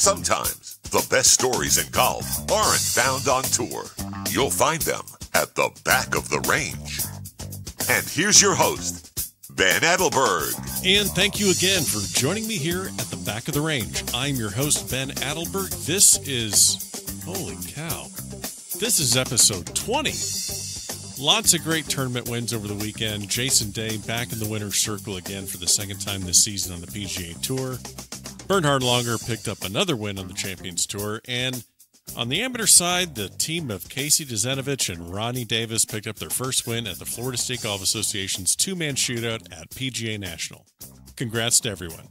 Sometimes the best stories in golf aren't found on tour. You'll find them at the back of the range. And here's your host, Ben Adelberg. And thank you again for joining me here at the back of the range. I'm your host, Ben Adelberg. This is, holy cow, this is episode 20. Lots of great tournament wins over the weekend. Jason Day back in the winner's circle again for the second time this season on the PGA Tour. Bernhard Langer picked up another win on the Champions Tour. And on the amateur side, the team of Casey Dezenovich and Ronnie Davis picked up their first win at the Florida State Golf Association's two-man shootout at PGA National. Congrats to everyone.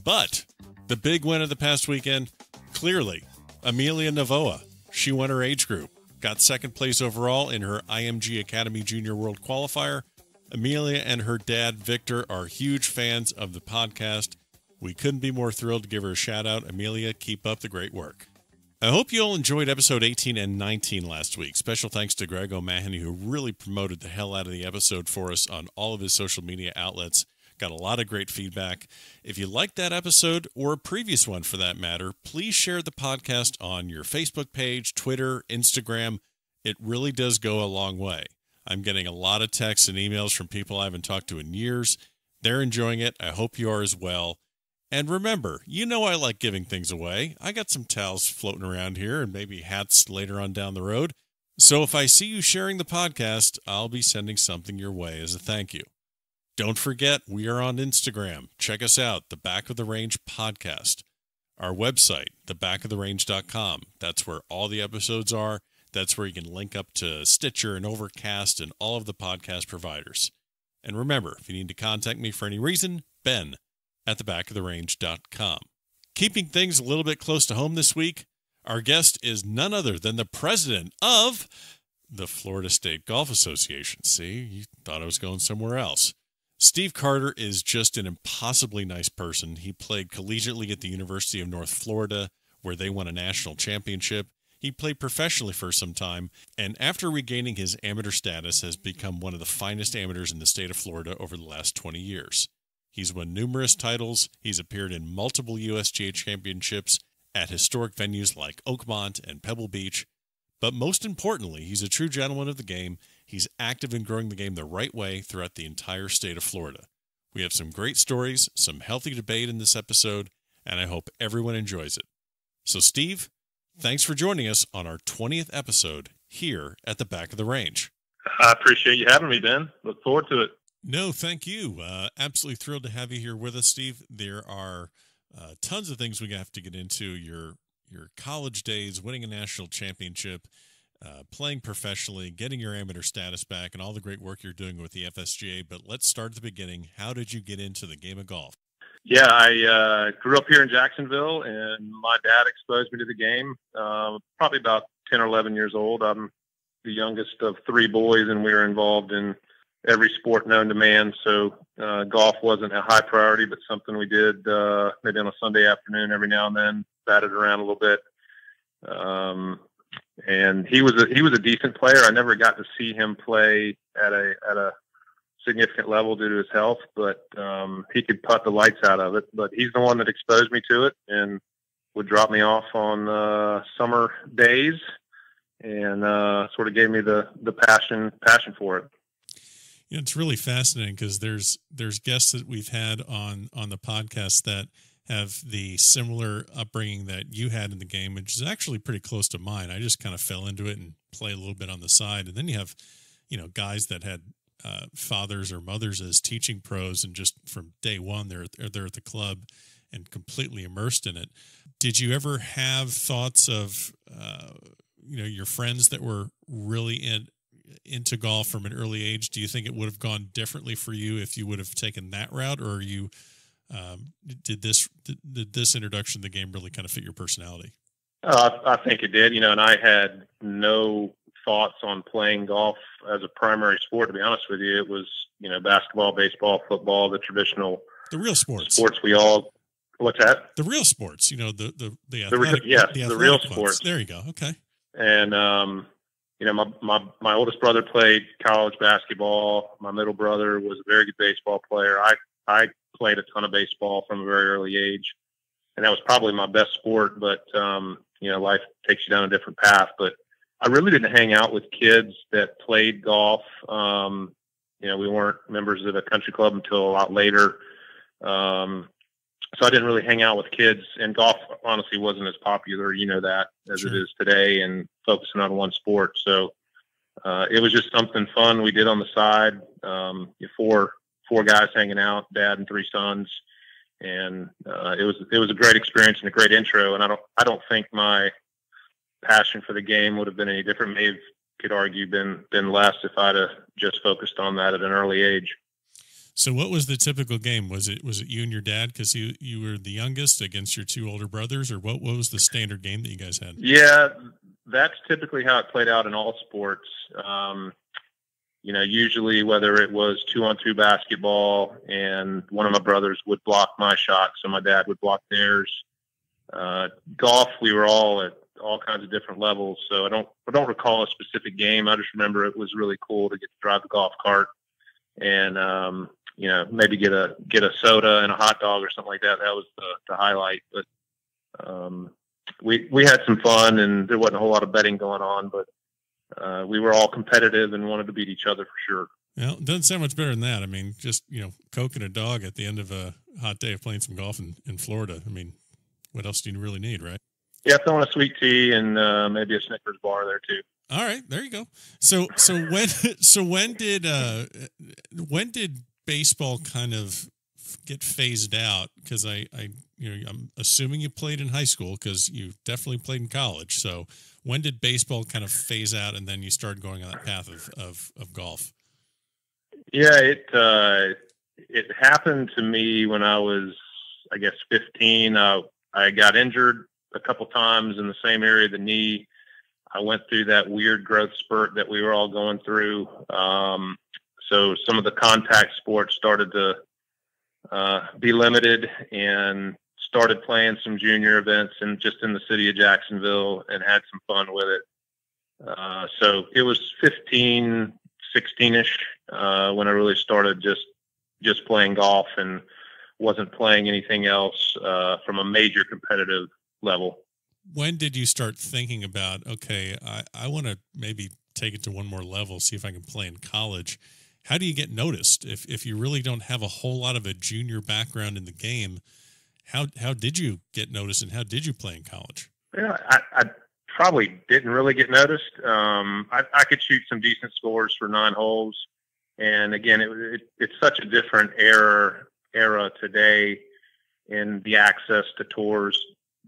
But the big win of the past weekend, clearly, Amelia Navoa. She won her age group. Got second place overall in her IMG Academy Junior World Qualifier. Amelia and her dad, Victor, are huge fans of the podcast. We couldn't be more thrilled to give her a shout out. Amelia, keep up the great work. I hope you all enjoyed episode 18 and 19 last week. Special thanks to Greg O'Mahony, who really promoted the hell out of the episode for us on all of his social media outlets. Got a lot of great feedback. If you liked that episode, or a previous one for that matter, please share the podcast on your Facebook page, Twitter, Instagram. It really does go a long way. I'm getting a lot of texts and emails from people I haven't talked to in years. They're enjoying it. I hope you are as well. And remember, you know I like giving things away. I got some towels floating around here and maybe hats later on down the road. So if I see you sharing the podcast, I'll be sending something your way as a thank you. Don't forget, we are on Instagram. Check us out, The Back of the Range Podcast. Our website, thebackoftherange.com. That's where all the episodes are. That's where you can link up to Stitcher and Overcast and all of the podcast providers. And remember, if you need to contact me for any reason, Ben at thebackoftherange.com. Keeping things a little bit close to home this week, our guest is none other than the president of the Florida State Golf Association. See, you thought I was going somewhere else. Steve Carter is just an impossibly nice person. He played collegiately at the University of North Florida, where they won a national championship. He played professionally for some time, and after regaining his amateur status, has become one of the finest amateurs in the state of Florida over the last 20 years. He's won numerous titles. He's appeared in multiple USGA championships at historic venues like Oakmont and Pebble Beach. But most importantly, he's a true gentleman of the game. He's active in growing the game the right way throughout the entire state of Florida. We have some great stories, some healthy debate in this episode, and I hope everyone enjoys it. So, Steve, thanks for joining us on our 20th episode here at the Back of the Range. I appreciate you having me, Ben. Look forward to it. No, thank you. Absolutely thrilled to have you here with us, Steve. There are tons of things we have to get into. Your college days, winning a national championship, playing professionally, getting your amateur status back, and all the great work you're doing with the FSGA. But let's start at the beginning. How did you get into the game of golf? Yeah, I grew up here in Jacksonville, and my dad exposed me to the game probably about 10 or 11 years old. I'm the youngest of three boys, and we were involved in every sport known to man. So golf wasn't a high priority, but something we did maybe on a Sunday afternoon every now and then, batted around a little bit. And he was a decent player. I never got to see him play at a significant level due to his health, but he could putt the lights out of it. But he's the one that exposed me to it and would drop me off on summer days, and sort of gave me the passion for it. Yeah, it's really fascinating because there's guests that we've had on the podcast that have the similar upbringing that you had in the game, which is actually pretty close to mine. I just kind of fell into it and play a little bit on the side. And then you have, guys that had fathers or mothers as teaching pros, and just from day one, they're at the club and completely immersed in it. Did you ever have thoughts of, your friends that were really into golf from an early age? Do you think it would have gone differently for you if you would have taken that route, or you did this introduction to the game really kind of fit your personality? I think it did, and I had no thoughts on playing golf as a primary sport, to be honest with you. It was, basketball, baseball, football, the real sports. We all, what's that? The real sports, the real clubs. sports. There you go. Okay. And, my oldest brother played college basketball. My middle brother was a very good baseball player. I played a ton of baseball from a very early age. and that was probably my best sport. But life takes you down a different path. But I really didn't hang out with kids that played golf. We weren't members of a country club until a lot later. So I didn't really hang out with kids, and golf honestly wasn't as popular, as Sure. it is today, and focusing on one sport. So it was just something fun we did on the side. Four guys hanging out, dad and three sons, and it was a great experience and a great intro. And I don't think my passion for the game would have been any different. Maybe could argue been less if I'd have just focused on that at an early age. So what was the typical game? Was it you and your dad, because you were the youngest, against your two older brothers, or what was the standard game that you guys had? Yeah, that's typically how it played out in all sports. Usually whether it was 2-on-2 basketball and one of my brothers would block my shot, so my dad would block theirs. Golf, we were all at all kinds of different levels. So I don't recall a specific game. I just remember it was really cool to get to drive the golf cart and, maybe get a soda and a hot dog or something like that. That was the highlight. But we had some fun, and there wasn't a whole lot of betting going on, but we were all competitive and wanted to beat each other for sure. Well, it doesn't sound much better than that. I mean, just, Coke and a dog at the end of a hot day of playing some golf in Florida. I mean, what else do you really need, right? Yeah, throwing a sweet tea and maybe a Snickers bar there too. All right, there you go. So when did baseball kind of get phased out? Because I'm assuming you played in high school, because you definitely played in college. So when did baseball kind of phase out, and then you started going on that path of golf? Yeah, it happened to me when I was, I guess, 15. I got injured a couple times in the same area of the knee. I went through that weird growth spurt that we were all going through. So some of the contact sports started to be limited, and started playing some junior events and just in the city of Jacksonville, and had some fun with it. So it was 15, 16-ish when I really started just playing golf, and wasn't playing anything else from a major competitive level. When did you start thinking about, okay, I want to maybe take it to one more level, see if I can play in college? How do you get noticed if you really don't have a whole lot of a junior background in the game? How did you get noticed, and how did you play in college? Yeah, I probably didn't really get noticed. I could shoot some decent scores for 9 holes, and again, it's such a different era today in the access to tours.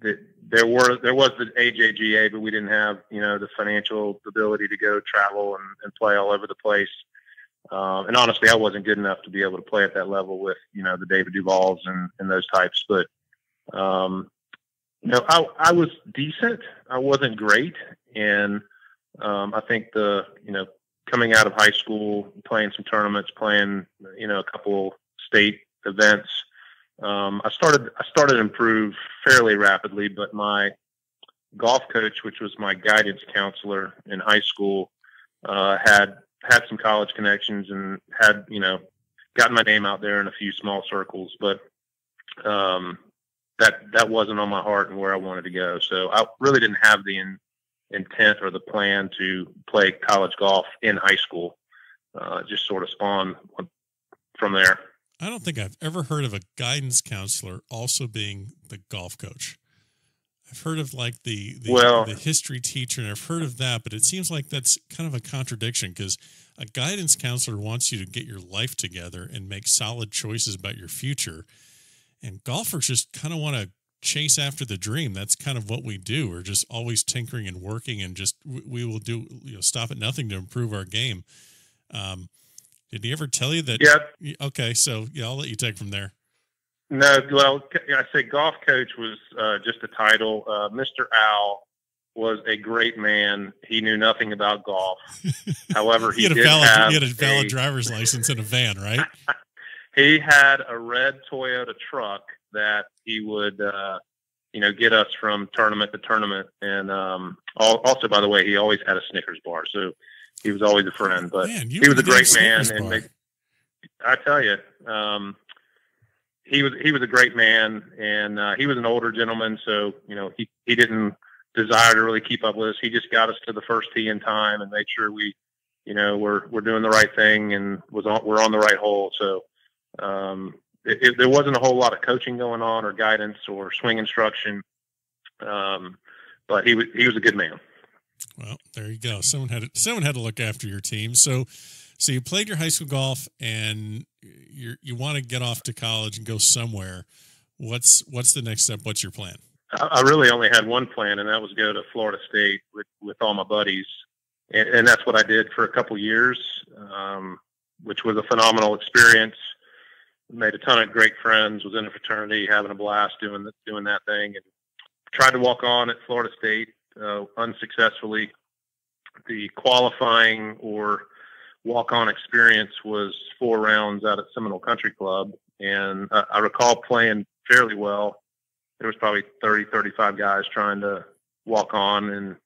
That there was the AJGA, but we didn't have the financial ability to go travel and play all over the place. And honestly, I wasn't good enough to be able to play at that level with the David Duvalls and those types. But I was decent. I wasn't great, and I think coming out of high school, playing some tournaments, playing a couple state events. I started to improve fairly rapidly, but my golf coach, which was my guidance counselor in high school, had some college connections and had, gotten my name out there in a few small circles, but that wasn't on my heart and where I wanted to go. So I really didn't have the intent or the plan to play college golf in high school. Just sort of spawned from there. I don't think I've ever heard of a guidance counselor also being the golf coach. I've heard of like the history teacher, and I've heard of that, but it seems like that's kind of a contradiction, because a guidance counselor wants you to get your life together and make solid choices about your future. And golfers just kind of want to chase after the dream. That's kind of what we do. We're just always tinkering and working, and just we will do stop at nothing to improve our game. Did he ever tell you that? Yeah. Okay, so I'll let you take from there. No, well, I say golf coach was just a title. Mr. Al was a great man. He knew nothing about golf. However, he had a valid driver's license and a van, right? He had a red Toyota truck that he would, get us from tournament to tournament. And also, by the way, he always had a Snickers bar, so he was always a friend. But man, he was a great man, and I tell you. he was a great man, and he was an older gentleman, so he didn't desire to really keep up with us. He just got us to the first tee in time and made sure we, we're doing the right thing and we're on the right hole. So there wasn't a whole lot of coaching going on or guidance or swing instruction, but he was a good man. Well, there you go. Someone had to look after your team. So you played your high school golf, and you want to get off to college and go somewhere. What's the next step? What's your plan? I really only had one plan, and that was go to Florida State with all my buddies, and that's what I did for a couple years, which was a phenomenal experience. Made a ton of great friends. Was in a fraternity, having a blast doing that thing, and tried to walk on at Florida State unsuccessfully. The qualifying or walk-on experience was 4 rounds out at Seminole Country Club, and I recall playing fairly well. There was probably 30, 35 guys trying to walk on, and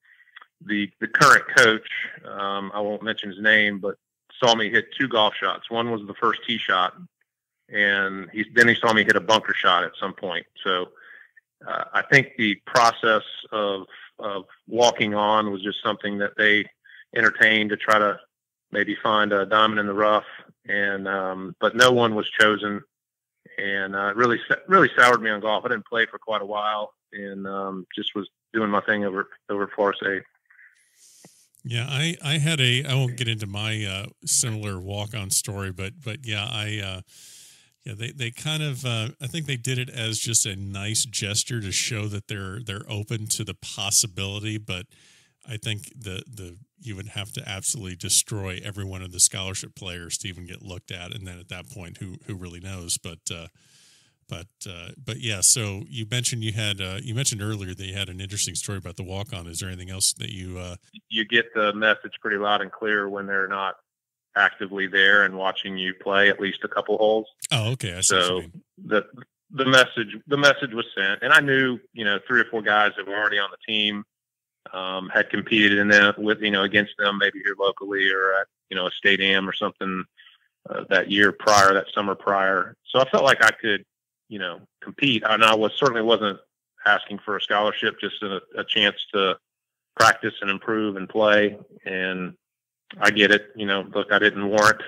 the current coach, I won't mention his name, but saw me hit 2 golf shots. One was the first tee shot, and then he saw me hit a bunker shot at some point. So I think the process of walking on was just something that they entertained to try to maybe find a diamond in the rough, and but no one was chosen, and really soured me on golf. I didn't play for quite a while, and just was doing my thing over Florida State. Yeah, I won't get into my similar walk-on story, but yeah, they kind of I think they did it as just a nice gesture to show that they're open to the possibility, but I think you would have to absolutely destroy every one of the scholarship players to even get looked at, and then at that point, who really knows? But yeah. So you mentioned you mentioned earlier that you had an interesting story about the walk-on. Is there anything else that you get the message pretty loud and clear when they're not actively there and watching you play at least a couple holes? Oh, okay. I see what you mean. the message was sent, and I knew 3 or 4 guys that were already on the team. Had competed in them against them maybe here locally or at a state am or something that summer prior. So I felt like I could compete, and I certainly wasn't asking for a scholarship, just a chance to practice and improve and play. And I get it, look, I didn't warrant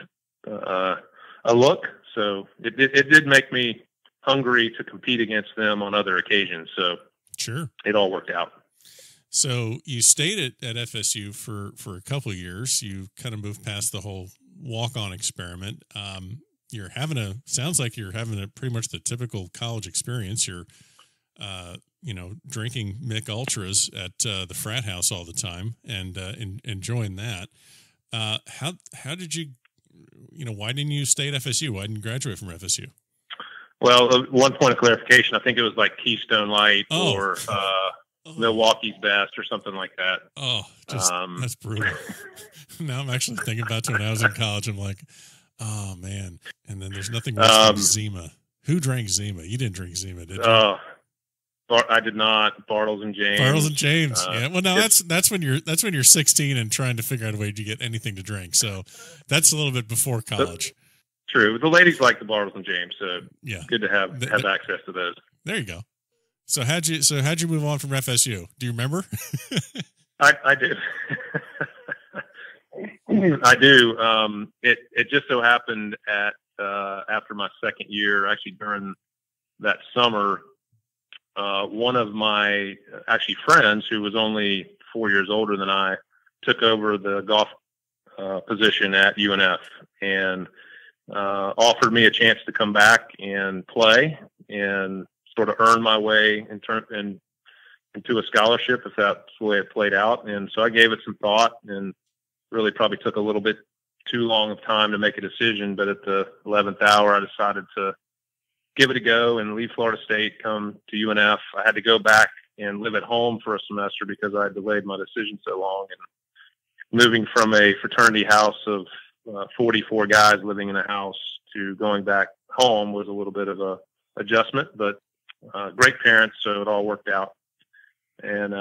a look, so it did make me hungry to compete against them on other occasions. So sure, it all worked out. So you stayed at FSU for a couple of years. You kind of moved past the whole walk-on experiment. Sounds like you're having pretty much the typical college experience. You're, drinking Mick Ultras at the frat house all the time and enjoying that. How did you, why didn't you stay at FSU? Why didn't you graduate from FSU? Well, one point of clarification, I think it was like Keystone Light or Milwaukee's Best or something like that. Oh, that's brutal. Now I'm actually thinking about it when I was in college. I'm like, oh man. And then there's nothing worse than Zima. Who drank Zima? You didn't drink Zima, did you? I did not. Bartles and James. Yeah. Well, no, that's when you're 16 and trying to figure out a way to get anything to drink. So that's a little bit before college. True. The ladies like the Bartles and James, so yeah, good to have access to those. There you go. So how'd you move on from FSU? Do you remember? I do. I do. It just so happened after my second year, actually during that summer, one of my friends who was only 4 years older than I took over the golf position at UNF and offered me a chance to come back and play and sort of earn my way into a scholarship if that's the way it played out. And so I gave it some thought and really probably took a little bit too long of time to make a decision. But at the 11th hour, I decided to give it a go and leave Florida State, come to UNF. I had to go back and live at home for a semester because I had delayed my decision so long. And moving from a fraternity house of 44 guys living in a house to going back home was a little bit of a adjustment, but great parents, so it all worked out. And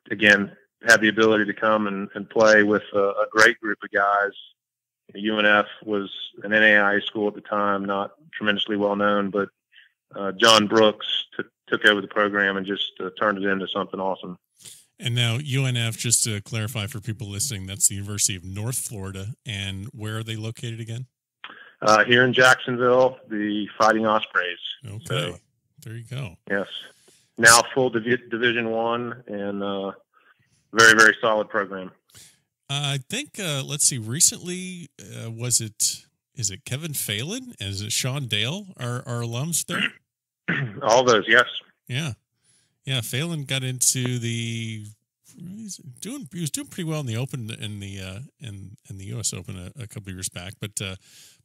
again, had the ability to come and play with a great group of guys UNF was an NAIA school at the time, not tremendously well known, but John Brooks took over the program and just turned it into something awesome. And now UNF, just to clarify for people listening, that's the University of North Florida. And where are they located again? Here in Jacksonville, the Fighting Ospreys. Okay, so, there you go. Yes, now full Division I, and very, very solid program. I think, let's see, recently, is it Kevin Phelan? Is it Sean Dale, our alums there? All those, yes. Yeah. Yeah, Phelan got into he was doing pretty well in the Open and the U.S. Open a couple of years back. But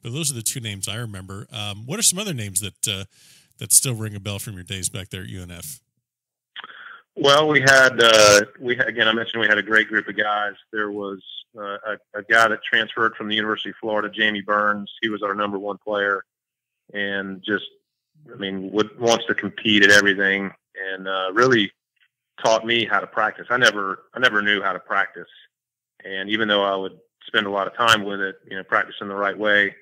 those are the two names I remember. What are some other names that still ring a bell from your days back there at UNF? Well, we had again, I mentioned we had a great group of guys. There was a guy that transferred from the University of Florida, Jamie Burns. He was our number one player, and just, wants to compete at everything, and really taught me how to practice. I never knew how to practice, and even though I would spend a lot of time with it, practicing the right way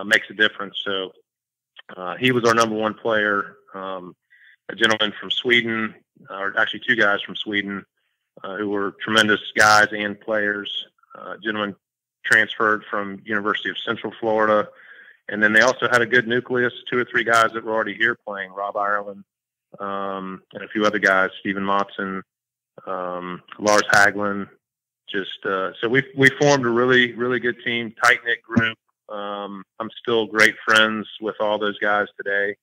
makes a difference. So he was our number one player. A gentleman from Sweden, or actually two guys from Sweden, who were tremendous guys and players. A gentleman transferred from University of Central Florida. And then they also had a good nucleus, 2 or 3 guys that were already here playing, Rob Ireland, and a few other guys, Stephen Motson, Lars Haglund. So we formed a really, really good team, tight-knit group. I'm still great friends with all those guys today.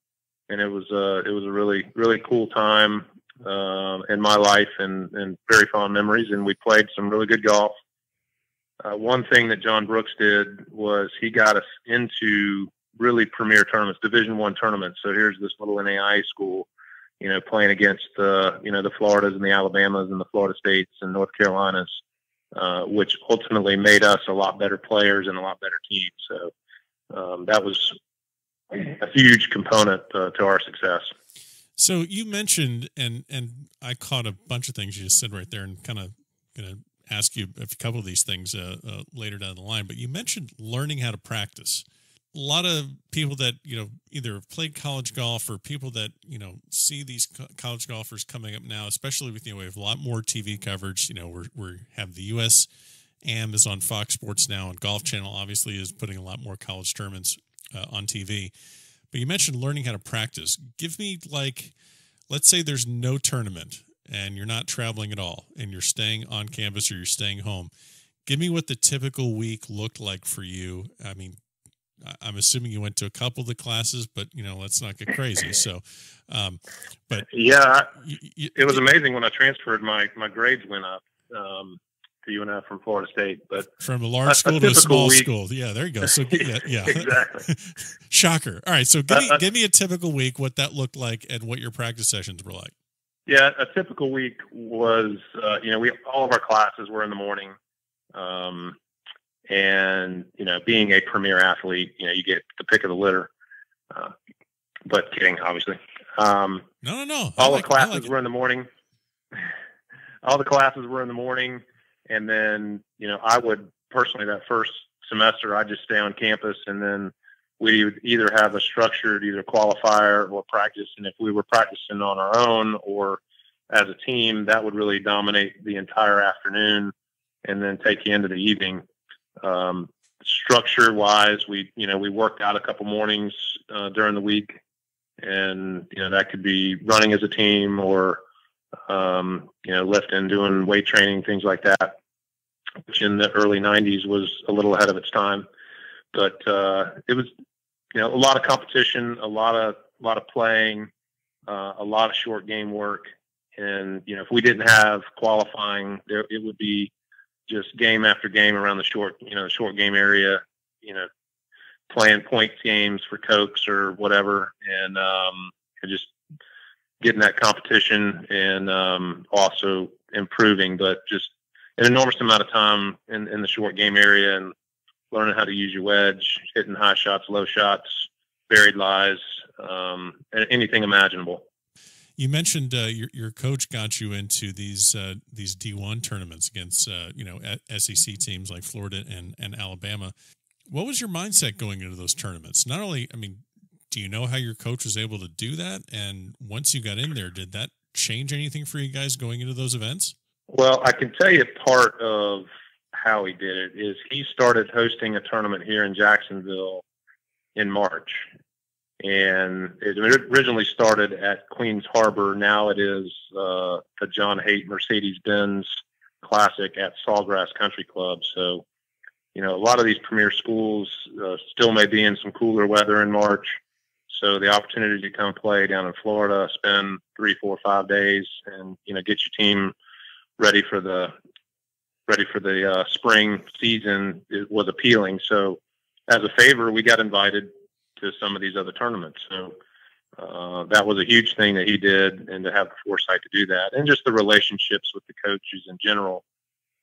And it was a really, really cool time in my life, and very fond memories. And we played some really good golf. One thing that John Brooks did was he got us into really premier tournaments, Division I tournaments. So here's this little NAIA school, playing against the Floridas and the Alabamas and the Florida States and North Carolinas, which ultimately made us a lot better players and a lot better team. So that was a huge component to our success. So you mentioned, and I caught a bunch of things you just said right there, and kind of going to ask you a couple of these things later down the line. But you mentioned learning how to practice. A lot of people that either have played college golf, or people that see these college golfers coming up now, especially with we have a lot more TV coverage. We have the U.S. AM is on Fox Sports now, and Golf Channel obviously is putting a lot more college tournaments on TV. But you mentioned learning how to practice. Give me, let's say there's no tournament and you're not traveling at all and you're staying on campus or you're staying home. Give me what the typical week looked like for you. I'm assuming you went to a couple of the classes, but let's not get crazy. So, but yeah, it was amazing when I transferred. My grades went up to UNF from Florida State, but from a large school to a small school. Yeah, there you go. So yeah. Exactly. Shocker. All right, so give me a typical week, what that looked like, and what your practice sessions were like. Yeah, a typical week was all of our classes were in the morning. And, being a premier athlete, you get the pick of the litter. But kidding, obviously. No. All the classes were in the morning. All the classes were in the morning. And then, I would personally, that first semester, I'd just stay on campus, and then we would either have a structured either qualifier or practice. And if we were practicing on our own or as a team, that would really dominate the entire afternoon and then take you into the evening. Structure wise, we worked out a couple mornings during the week, and that could be running as a team or lifting, doing weight training, things like that, which in the early 90s was a little ahead of its time. But it was a lot of competition, a lot of playing, a lot of short game work, and if we didn't have qualifying, it would be just game after game around the short game area, playing points games for Cokes or whatever. And just getting that competition and also improving, but just an enormous amount of time in the short game area and learning how to use your wedge, hitting high shots, low shots, buried lies, anything imaginable. You mentioned your coach got you into these D1 tournaments against SEC teams like Florida and Alabama. What was your mindset going into those tournaments? Not only, I mean, do you know how your coach was able to do that? And once you got in there, did that change anything for you guys going into those events? Well, I can tell you part of how he did it is he started hosting a tournament here in Jacksonville in March. And it originally started at Queens Harbor. Now it is the John Haidt Mercedes-Benz Classic at Sawgrass Country Club. So, you know, a lot of these premier schools still may be in some cooler weather in March. So the opportunity to come play down in Florida, spend 3, 4, 5 days, and, you know, get your team ready for the spring season was appealing. So as a favor, we got invited to some of these other tournaments. So that was a huge thing that he did, and to have the foresight to do that, and just the relationships with the coaches in general.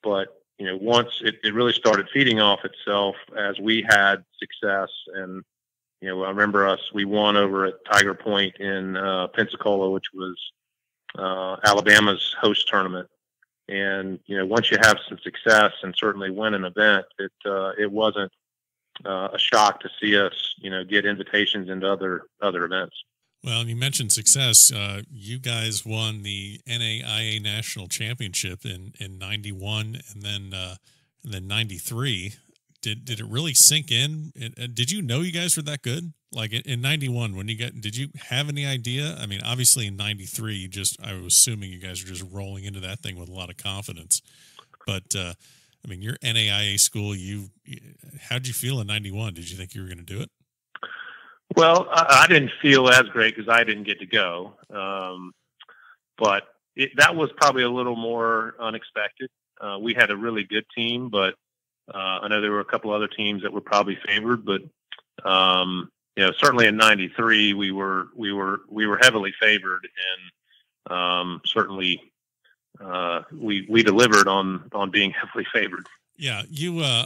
But, you know, once it really started feeding off itself as we had success. And, you know, I remember we won over at Tiger Point in Pensacola, which was Alabama's host tournament. And, you know, once you have some success and certainly win an event, it wasn't a shock to see us, you know, get invitations into other events. Well, you mentioned success. You guys won the NAIA National Championship in 91 and then 93. Did it really sink in? Did you know you guys were that good? Like in 91, did you have any idea? I mean, obviously in 93, I was assuming you guys were just rolling into that thing with a lot of confidence. But, I mean, your NAIA school, how'd you feel in 91? Did you think you were going to do it? Well, I didn't feel as great because I didn't get to go. But that was probably a little more unexpected. We had a really good team, but I know there were a couple other teams that were probably favored. But you know, certainly in '93, we were heavily favored, and certainly we delivered on being heavily favored. Yeah,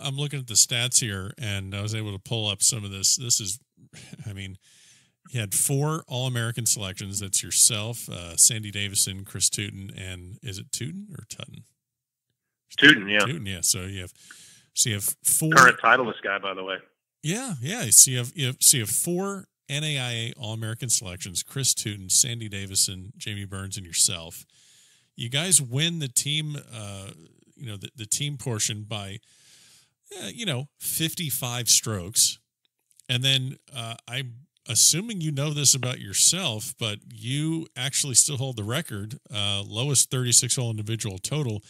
I'm looking at the stats here, and I was able to pull up some of this. This is, I mean, you had 4 All-American selections. That's yourself, Sandy Davison, Chris Tootin, and is it Tootin or Tutton? Tootin, yeah. Tootin, yeah. So you have 4 current titleist guy, by the way. Yeah. So you have 4 NAIA All-American selections: Chris Tootin, Sandy Davison, Jamie Burns, and yourself. You guys win the team. You know, the team portion by, 55 strokes. And then I'm assuming you know this about yourself, but you actually still hold the record, lowest 36-hole individual total.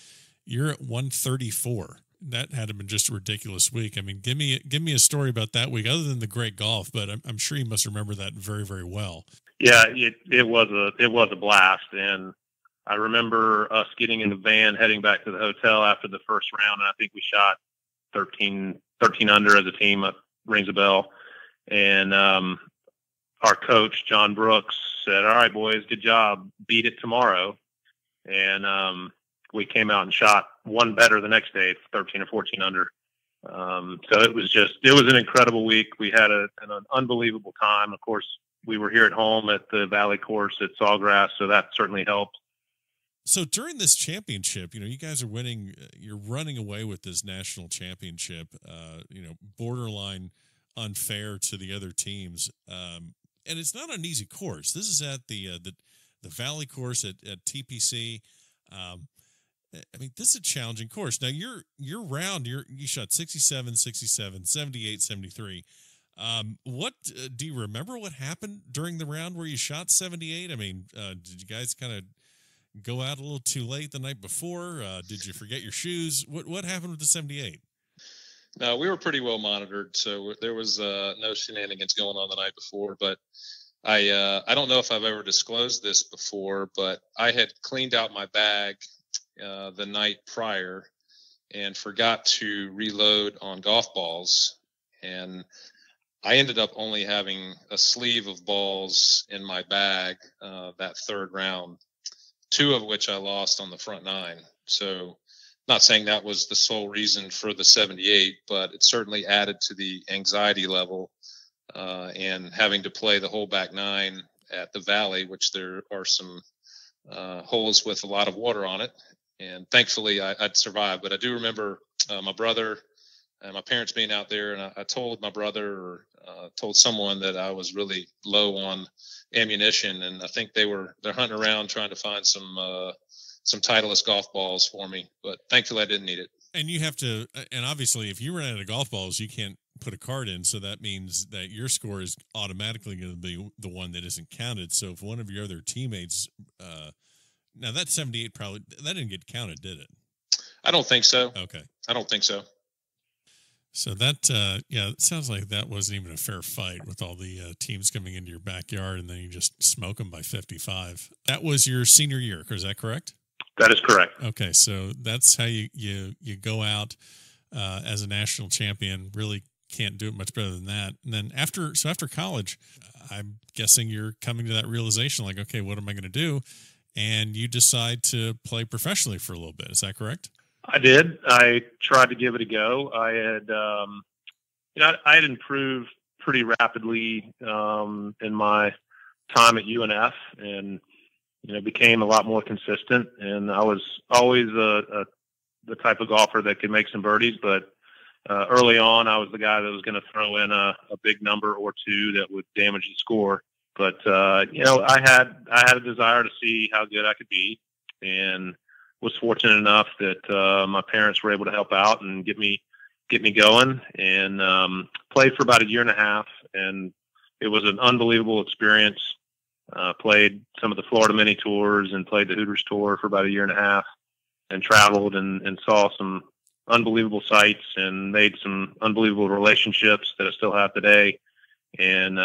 You're at 134. That had been just a ridiculous week. I mean, give me a story about that week, other than the great golf, but I'm sure you must remember that very, very well. Yeah, it was a blast. And I remember us getting in the van, heading back to the hotel after the first round. And I think we shot 13 under as a team. Rings a bell. And our coach, John Brooks, said, "All right, boys, good job. Beat it tomorrow." And we came out and shot one better the next day, 13 or 14 under. So it was an incredible week. We had an unbelievable time. Of course, we were here at home at the Valley course at Sawgrass, so that certainly helped. So during this championship, you guys are winning, you're running away with this national championship, borderline unfair to the other teams. And it's not an easy course. This is at the Valley course at TPC. I mean, this is a challenging course. Now your round, you shot 67, 67, 78, 73. What do you remember what happened during the round where you shot 78? I mean, did you guys kind of go out a little too late the night before? Did you forget your shoes? What happened with the 78? No, we were pretty well monitored, so there was no shenanigans going on the night before. But I don't know if I've ever disclosed this before, but I had cleaned out my bag the night prior and forgot to reload on golf balls, and I ended up only having a sleeve of balls in my bag that third round, 2 of which I lost on the front 9. So not saying that was the sole reason for the 78, but it certainly added to the anxiety level and having to play the whole back 9 at the Valley, which there are some holes with a lot of water on it. And thankfully I'd survived. But I do remember my brother, and my parents being out there, and I told my brother or told someone that I was really low on ammunition, and I think they're hunting around trying to find some Titleist golf balls for me, but thankfully I didn't need it. And you have to, and obviously if you run out of golf balls, you can't put a card in, so that means that your score is automatically going to be the one that isn't counted. So if one of your other teammates, now that 78 probably, that didn't get counted, did it? I don't think so. Okay. I don't think so. So that, it sounds like that wasn't even a fair fight with all the teams coming into your backyard, and then you just smoke them by 55. That was your senior year, is that correct? That is correct. Okay, so that's how you go out as a national champion. Really can't do it much better than that. And then after college, I'm guessing you're coming to that realization, like, okay, what am I going to do? And you decide to play professionally for a little bit. Is that correct? I did. I tried to give it a go. I had, I had improved pretty rapidly in my time at UNF, and became a lot more consistent. And I was always the type of golfer that could make some birdies, but early on, I was the guy that was going to throw in a big number or two that would damage the score. But I had a desire to see how good I could be, and was fortunate enough that my parents were able to help out and get me going, and played for about a year and a half, and it was an unbelievable experience. Played some of the Florida mini tours and played the Hooters tour for about a year and a half, and traveled and saw some unbelievable sights and made some unbelievable relationships that I still have today. And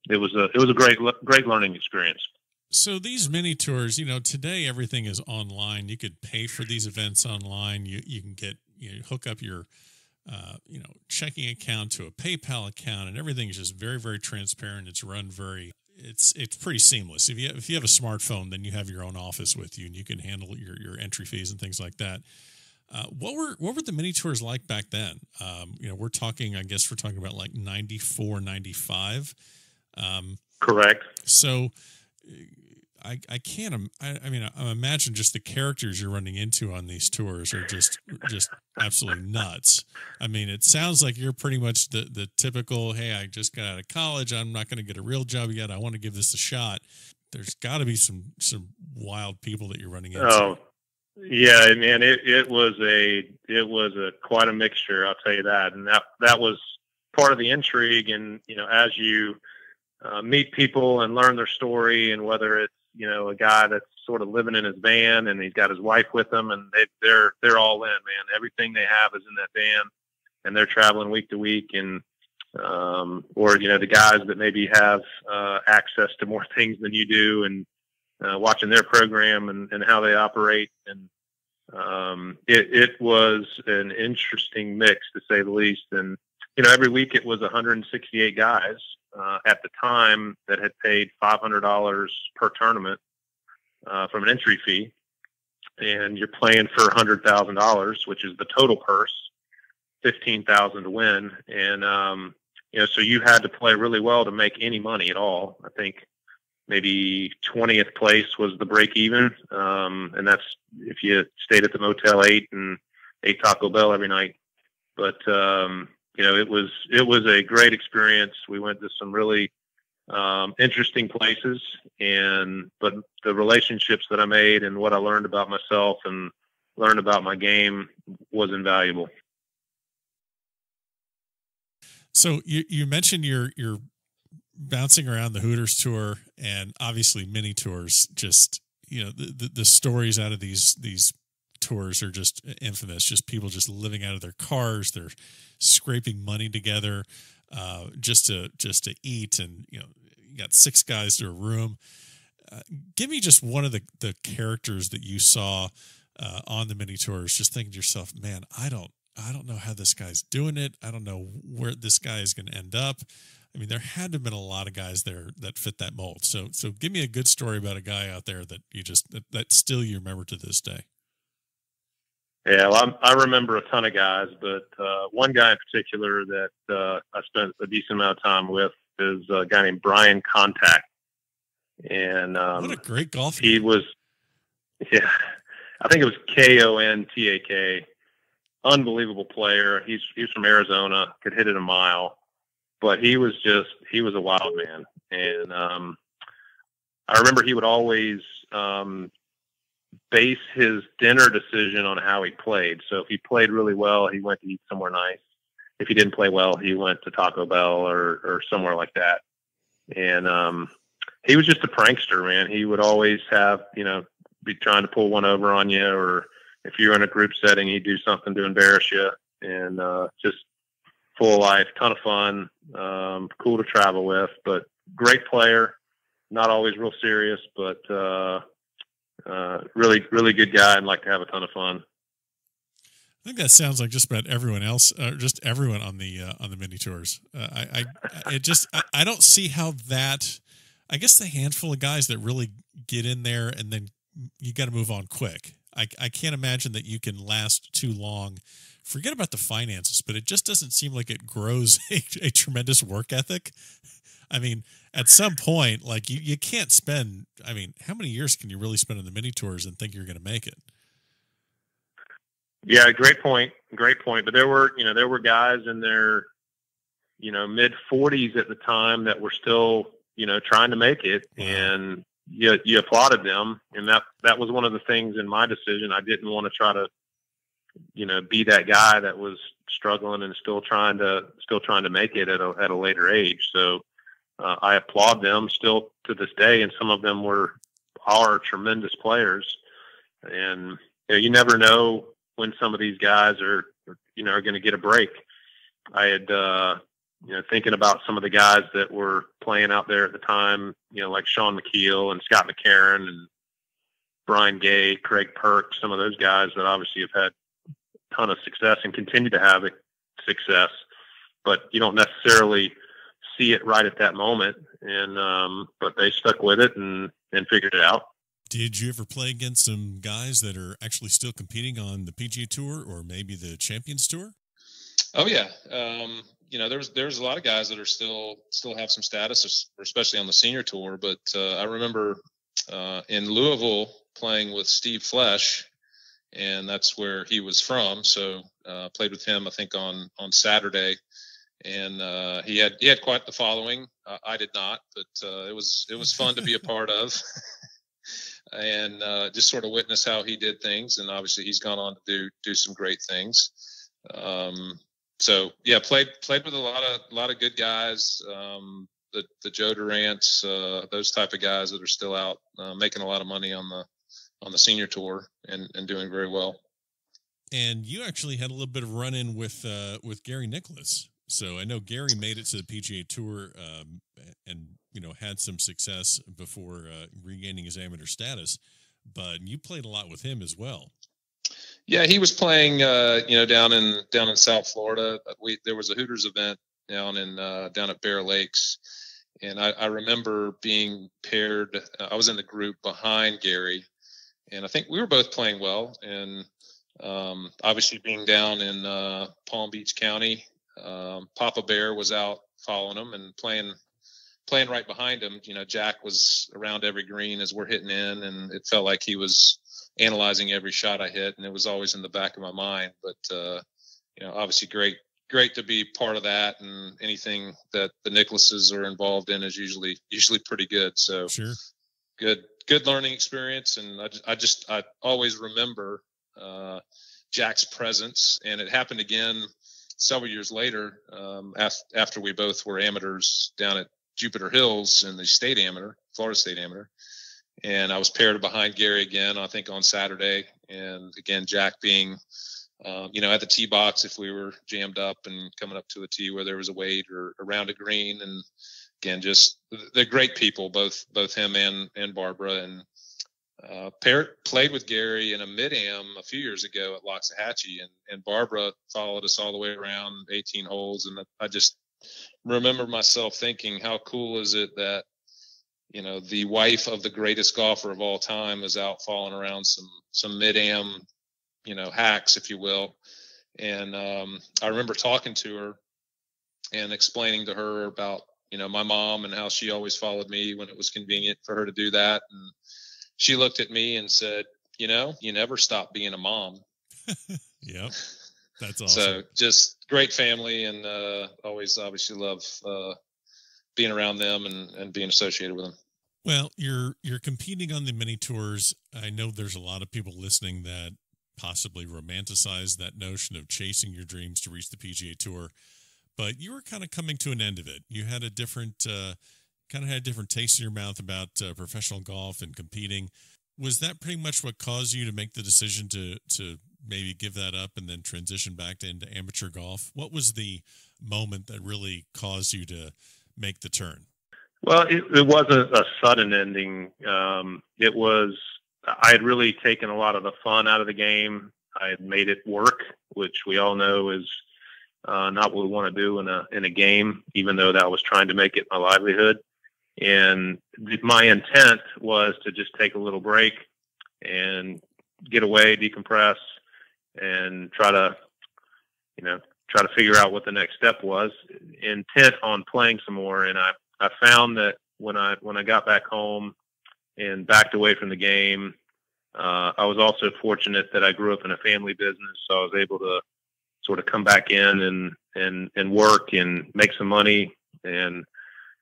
it was a great learning experience. So these mini tours, today everything is online. You could pay for these events online. You can get, hook up your, checking account to a PayPal account, and everything is just very, very transparent. It's run it's pretty seamless. If you have a smartphone, then you have your own office with you, and you can handle your entry fees and things like that. What were the mini tours like back then? We're talking about like 94, 95. Correct. So I can't. I imagine just the characters you're running into on these tours are just absolutely nuts. I mean, it sounds like you're pretty much the typical, hey, I just got out of college, I'm not going to get a real job yet, I want to give this a shot. There's got to be some wild people that you're running into. Oh, yeah, man, it was quite a mixture, I'll tell you that. And that was part of the intrigue. And, as you meet people and learn their story, and whether it's, a guy that's sort of living in his van and he's got his wife with him, and they're all in, man. Everything they have is in that van, and they're traveling week to week. And, or, the guys that maybe have access to more things than you do, and watching their program and how they operate. And it was an interesting mix, to say the least. And, every week it was 168 guys at the time that had paid $500 per tournament from an entry fee. And you're playing for $100,000, which is the total purse, $15,000 to win. And, so you had to play really well to make any money at all. I think maybe 20th place was the break even. And that's if you stayed at the Motel 8 and ate Taco Bell every night. But, it was a great experience. We went to some really interesting places, but the relationships that I made and what I learned about myself and learned about my game was invaluable. So you mentioned you're bouncing around the Hooters tour, and obviously mini tours. Just the stories out of these tours are just infamous. Just people just living out of their cars. They're scraping money together just to eat, and you got 6 guys to a room. Give me just one of the characters that you saw on the mini tours. Just thinking to yourself, man, I don't know how this guy's doing it. I don't know where this guy is going to end up. I mean, there had to have been a lot of guys there that fit that mold. So give me a good story about a guy out there that that still you remember to this day. Yeah, well, I remember a ton of guys, but one guy in particular that I spent a decent amount of time with is a guy named Brian Contact. And what a great golfer. He was, yeah, I think it was Kontak. unbelievable player. He's from Arizona, could hit it a mile, but he was a wild man. And I remember he would always base his dinner decision on how he played. So if he played really well, he went to eat somewhere nice. If he didn't play well, he went to Taco Bell or somewhere like that. And he was just a prankster, man. He would always have, be trying to pull one over on you, or if you're in a group setting, he'd do something to embarrass you. And just full of life, ton of fun, cool to travel with, but great player. Not always real serious, but really, really good guy, and like to have a ton of fun. I think that sounds like just about everyone else, just everyone on the mini tours. I don't see how that. I guess the handful of guys that really get in there and then you got to move on quick. I can't imagine that you can last too long. Forget about the finances, but it just doesn't seem like it grows a tremendous work ethic. I mean, at some point, like you can't spend. I mean, how many years can you really spend on the mini tours and think you're going to make it? Yeah, great point. But there were guys in their, mid 40s at the time that were still, trying to make it. Wow. And you applauded them. And that was one of the things in my decision. I didn't want to try to, be that guy that was struggling and still trying to make it at a later age. So I applaud them still to this day. And some of them are tremendous players. And you never know when some of these guys are going to get a break. I had, thinking about some of the guys that were playing out there at the time, like Sean McKeel and Scott McCarron and Brian Gay, Craig Perk, some of those guys that obviously have had a ton of success and continue to have success, but you don't necessarily see it right at that moment. And, but they stuck with it and figured it out. Did you ever play against some guys that are actually still competing on the PGA Tour or maybe the Champions Tour? Oh yeah, there's a lot of guys that are still have some status, especially on the Senior Tour. But I remember in Louisville playing with Steve Flesh, and that's where he was from. So played with him, I think on Saturday, and he had quite the following. I did not, but it was fun to be a part of. And just sort of witness how he did things. And obviously he's gone on to do some great things. So yeah, played with a lot of good guys. The Joe Durants, those type of guys that are still out making a lot of money on the Senior Tour and doing very well. And you actually had a little bit of run-in with Gary Nicklaus. So I know Gary made it to the PGA Tour and had some success before regaining his amateur status, but you played a lot with him as well. Yeah, he was playing down in South Florida. There was a Hooters event down at Bear Lakes, and I remember being paired. I was in the group behind Gary, and I think we were both playing well. And obviously being down in Palm Beach County, Papa Bear was out following him and playing right behind him. Jack was around every green as we're hitting in, and it felt like he was analyzing every shot I hit, and it was always in the back of my mind. But obviously great to be part of that, and anything that the Nicklauses are involved in is usually pretty good. So sure, good learning experience, and I always remember Jack's presence, and it happened again several years later after we both were amateurs down at Jupiter Hills in the Florida State Amateur. And I was paired behind Gary again, I think on Saturday. And again, Jack being, at the tee box if we were jammed up and coming up to a tee where there was a wade or around a green. And again, just they're great people, both him and Barbara. And played with Gary in a mid-am a few years ago at Loxahatchee, and Barbara followed us all the way around 18 holes. And I just remember myself thinking, how cool is it that, the wife of the greatest golfer of all time is out following around some mid-am, hacks, if you will. And I remember talking to her and explaining to her about, my mom and how she always followed me when it was convenient for her to do that. And she looked at me and said, you never stop being a mom. Yep. That's awesome. So just great family, and always obviously love being around them and being associated with them. Well, you're competing on the mini tours. I know there's a lot of people listening that possibly romanticize that notion of chasing your dreams to reach the PGA Tour, but you were kind of coming to an end of it. You had a different taste in your mouth about professional golf and competing. Was that pretty much what caused you to make the decision to maybe give that up and then transition back into amateur golf? What was the moment that really caused you to make the turn? Well, it wasn't a sudden ending. It was, I had really taken a lot of the fun out of the game. I had made it work, which we all know is not what we want to do in a game, even though that was trying to make it my livelihood. And my intent was to just take a little break and get away, decompress, and try to figure out what the next step was, intent on playing some more. And I found that when I got back home and backed away from the game, I was also fortunate that I grew up in a family business, so I was able to sort of come back in and work and make some money, and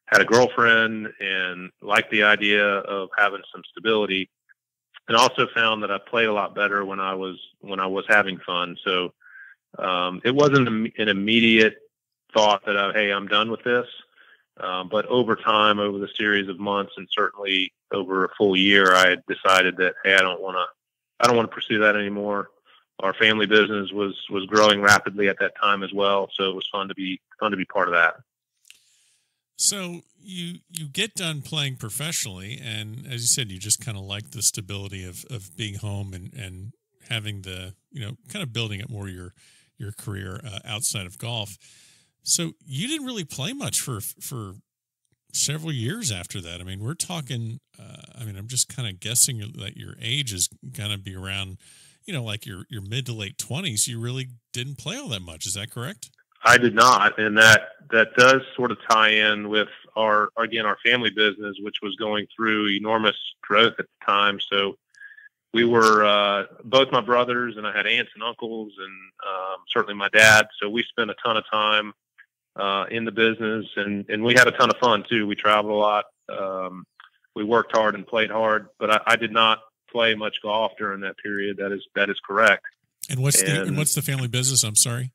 had a girlfriend and liked the idea of having some stability, and also found that I played a lot better when I was having fun. So it wasn't an immediate thought that hey, I'm done with this. But over time, over the series of months, and certainly over a full year, I had decided that, hey, I don't want to pursue that anymore. Our family business was growing rapidly at that time as well, so it was fun to be part of that. So you get done playing professionally, and as you said, you just kind of like the stability of being home and having the, kind of building up more your career outside of golf. So you didn't really play much for several years after that. I mean, we're talking, I'm just kind of guessing that your age is going to be around, like your mid to late 20s. You really didn't play all that much. Is that correct? I did not. And that does sort of tie in with our family business, which was going through enormous growth at the time. So we were, both my brothers, and I had aunts and uncles, and certainly my dad. So we spent a ton of time in the business, and we had a ton of fun too. We traveled a lot. We worked hard and played hard, but I did not play much golf during that period. That is correct. And what's the family business? I'm sorry.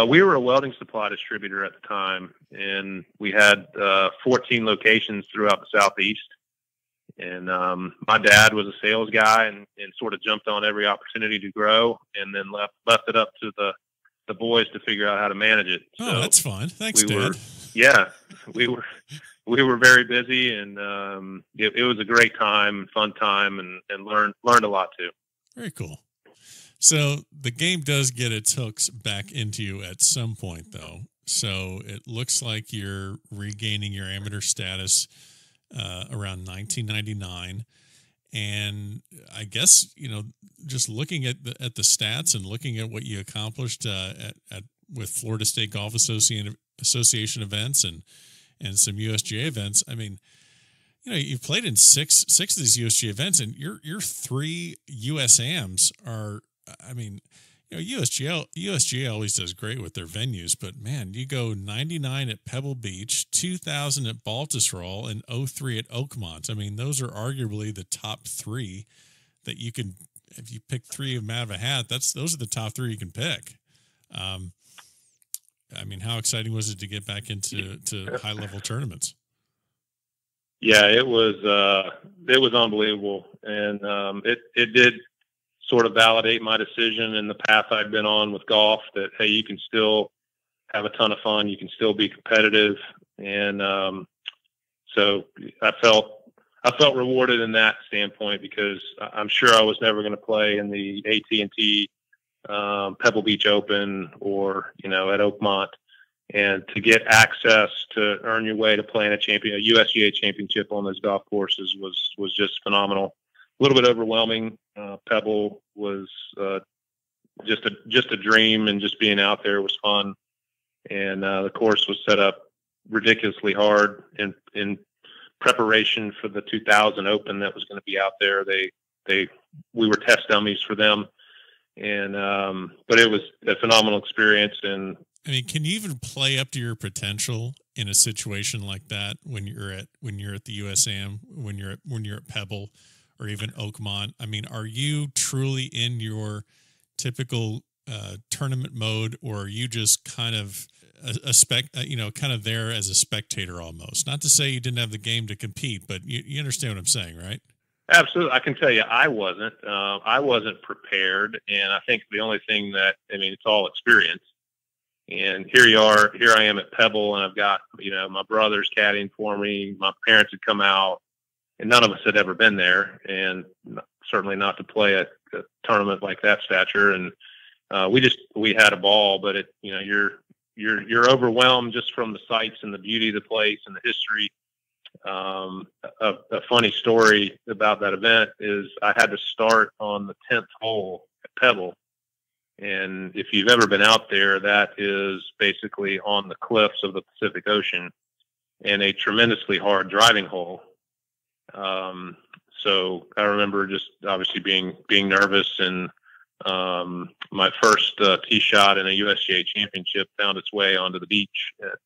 We were a welding supply distributor at the time, and we had 14 locations throughout the Southeast. And my dad was a sales guy and sort of jumped on every opportunity to grow, and then left it up to the boys to figure out how to manage it. So that's fun. Thanks, Dad. We were very busy, and it was a great time, fun time, and learned a lot too. Very cool. So the game does get its hooks back into you at some point, though. So it looks like you're regaining your amateur status around 1999. And I guess, just looking at the stats and looking at what you accomplished with Florida State Golf Association events and some USGA events, I mean, you've played in six of these USGA events, and your 3 USAMs are, USGA always does great with their venues, but man, you go 99 at Pebble Beach, 2000 at Baltusrol, and 03 at Oakmont. I mean, those are arguably the top 3 that you can, if you pick 3 of them out of a hat, those are the top 3 you can pick. How exciting was it to get back into high level tournaments? Yeah, it was unbelievable. And it did sort of validate my decision and the path I'd been on with golf, that, hey, you can still have a ton of fun. You can still be competitive. And so I felt rewarded in that standpoint, because I'm sure I was never going to play in the AT&T Pebble Beach Open or, at Oakmont. And to get access to earn your way to playing a USGA championship on those golf courses was just phenomenal. A little bit overwhelming. Pebble was just a dream, and just being out there was fun. And the course was set up ridiculously hard in preparation for the 2000 Open that was going to be out there. We were test dummies for them, And but it was a phenomenal experience. And I mean, can you even play up to your potential in a situation like that when you're at the USAM, when you're at Pebble, or even Oakmont? I mean, are you truly in your typical tournament mode, or are you just kind of kind of there as a spectator almost? Not to say you didn't have the game to compete, but you understand what I'm saying, right? Absolutely. I can tell you, I wasn't prepared. And I think the only thing it's all experience. And here I am at Pebble, and I've got, my brother's caddying for me. My parents had come out, and none of us had ever been there, and certainly not to play a tournament like that stature. And we had a ball, but you're overwhelmed just from the sights and the beauty of the place and the history. A funny story about that event is I had to start on the 10th hole at Pebble. And if you've ever been out there, that is basically on the cliffs of the Pacific Ocean and a tremendously hard driving hole. So I remember just obviously being nervous, and my first tee shot in a USGA championship found its way onto the beach at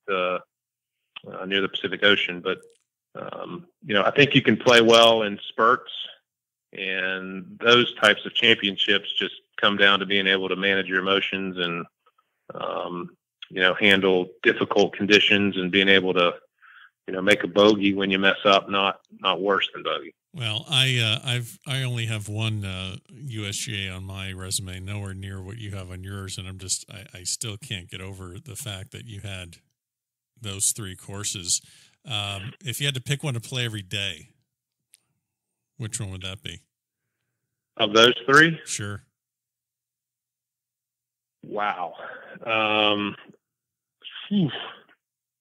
near the Pacific Ocean. But I think you can play well in spurts, and those types of championships just come down to being able to manage your emotions and handle difficult conditions, and being able to make a bogey when you mess up, not worse than bogey. Well, I only have one USGA on my resume, nowhere near what you have on yours, and I still can't get over the fact that you had those 3 courses. If you had to pick one to play every day, which one would that be? Of those 3? Sure. Wow.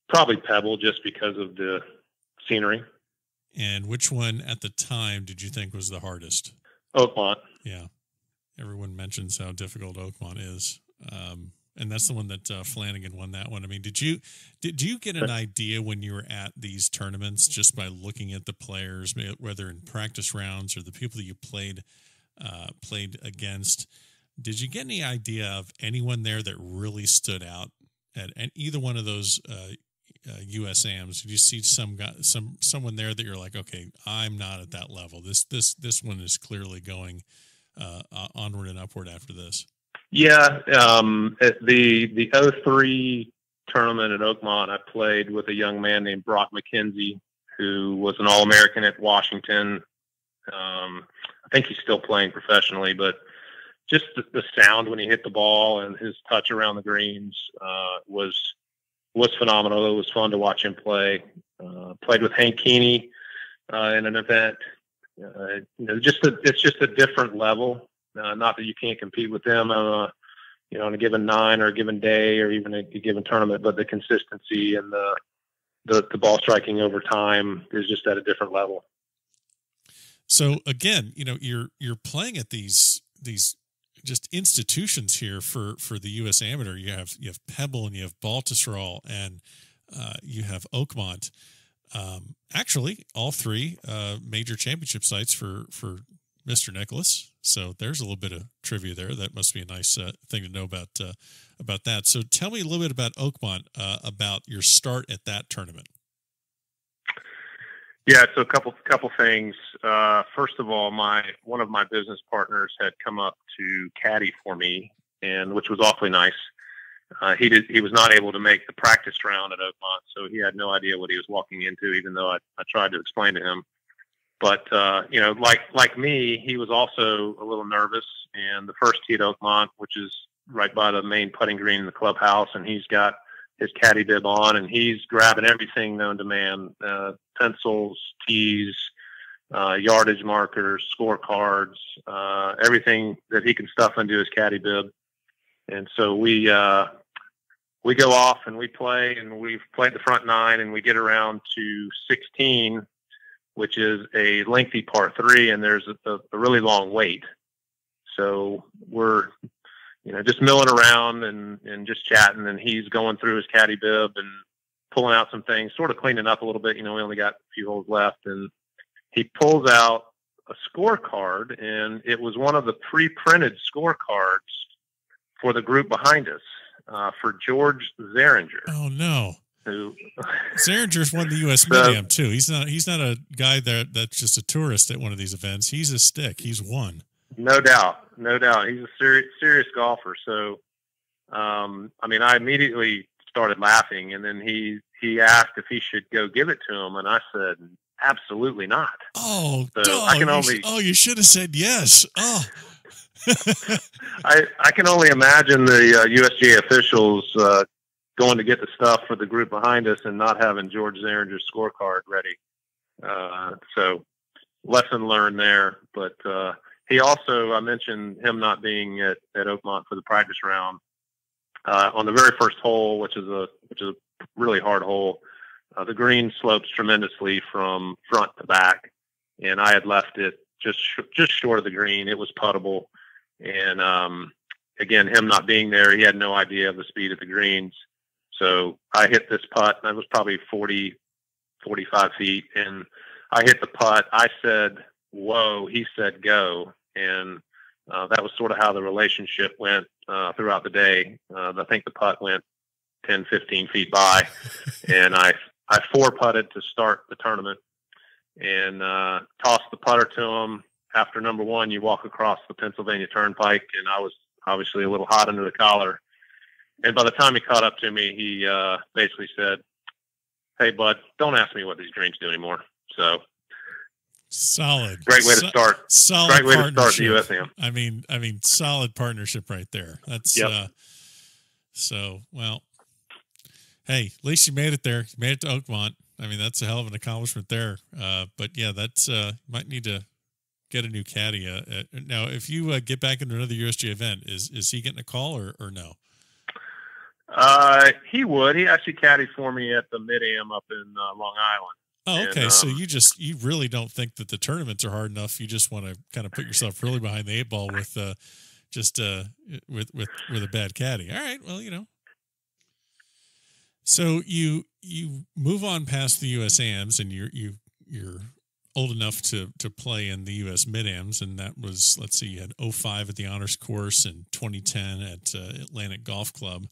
Probably Pebble, just because of the scenery. And which one at the time did you think was the hardest? Oakmont. Yeah. Everyone mentions how difficult Oakmont is. And that's the one that Flanagan won that one. I mean, did you get an idea when you were at these tournaments just by looking at the players, whether in practice rounds or the people that you played against? Did you get any idea of anyone there that really stood out at either one of those USAMs? Did you see someone there that you're like, okay, I'm not at that level. This one is clearly going onward and upward after this. Yeah, at the 03 tournament at Oakmont, I played with a young man named Brock McKenzie, who was an All-American at Washington. I think he's still playing professionally, but just the sound when he hit the ball and his touch around the greens was phenomenal. It was fun to watch him play. Played with Hank Keeney in an event. It's just a different level. Not that you can't compete with them on a given 9 or a given day or even a given tournament, but the consistency and the ball striking over time is just at a different level. So again, you're playing at these just institutions here for the U.S. Amateur. You have Pebble, and you have Baltusrol, and you have Oakmont. Actually, all 3 major championship sites for Mr. Nicholas. So there's a little bit of trivia there. That must be a nice thing to know about that. So tell me a little bit about Oakmont, about your start at that tournament. Yeah, so a couple things. First of all, one of my business partners had come up to caddy for me, and which was awfully nice. He was not able to make the practice round at Oakmont, so he had no idea what he was walking into, even though I tried to explain to him. But like me, he was also a little nervous. And the first tee at Oakmont, which is right by the main putting green in the clubhouse, and he's got his caddy bib on, and he's grabbing everything known to man: pencils, tees, yardage markers, scorecards, everything that he can stuff into his caddy bib. And so we go off and we play, and we've played the front 9, and we get around to 16, which is a lengthy par 3, and there's a really long wait. So we're just milling around and just chatting, and he's going through his caddy bib and pulling out some things, sort of cleaning up a little bit. We only got a few holes left, and he pulls out a scorecard, and it was one of the pre-printed scorecards for the group behind us, for George Zeringer. Oh no! Who Zeringer's won the U.S. Mid-Am too. He's not a guy that's just a tourist at one of these events. He's a stick. He's won. No doubt. He's a serious golfer. So, I mean, I immediately started laughing, and then he asked if he should go give it to him, and I said, absolutely not. Oh, so I can only. You should have said yes. Oh. I can only imagine the USGA officials going to get the stuff for the group behind us and not having George Zeringer's scorecard ready. So lesson learned there. But he also, I mentioned him not being at Oakmont for the practice round. On the very first hole, which is a really hard hole, the green slopes tremendously from front to back, and I had left it just short of the green. It was puttable, and again, him not being there, he had no idea of the speed of the greens. So I hit this putt, and it was probably 40, 45 feet, and I hit the putt. I said, whoa, he said, go. And that was sort of how the relationship went throughout the day. I think the putt went 10, 15 feet by, and I four putted to start the tournament and tossed the putter to him. After number one, you walk across the Pennsylvania Turnpike, and I was obviously a little hot under the collar. And by the time he caught up to me, he basically said, "Hey, bud, don't ask me what these greens do anymore." So solid, great way to start. Solid, great way to start the USM. I mean, solid partnership right there. That's yep. So well. Hey, at least you made it there. You made it to Oakmont. I mean, that's a hell of an accomplishment there. But yeah, that's might need to get a new caddy. Now, if you get back into another USGA event, is he getting a call or no? He would. He actually caddied for me at the Mid-Am up in Long Island. Oh, okay. And, so you really don't think that the tournaments are hard enough. You just want to kind of put yourself really behind the eight ball with with a bad caddy. All right. Well, So you move on past the USAMs, and you're old enough to play in the US Mid-Ams, and that was, let's see, you had 05 at the Honors Course and 2010 at Atlantic Golf Club.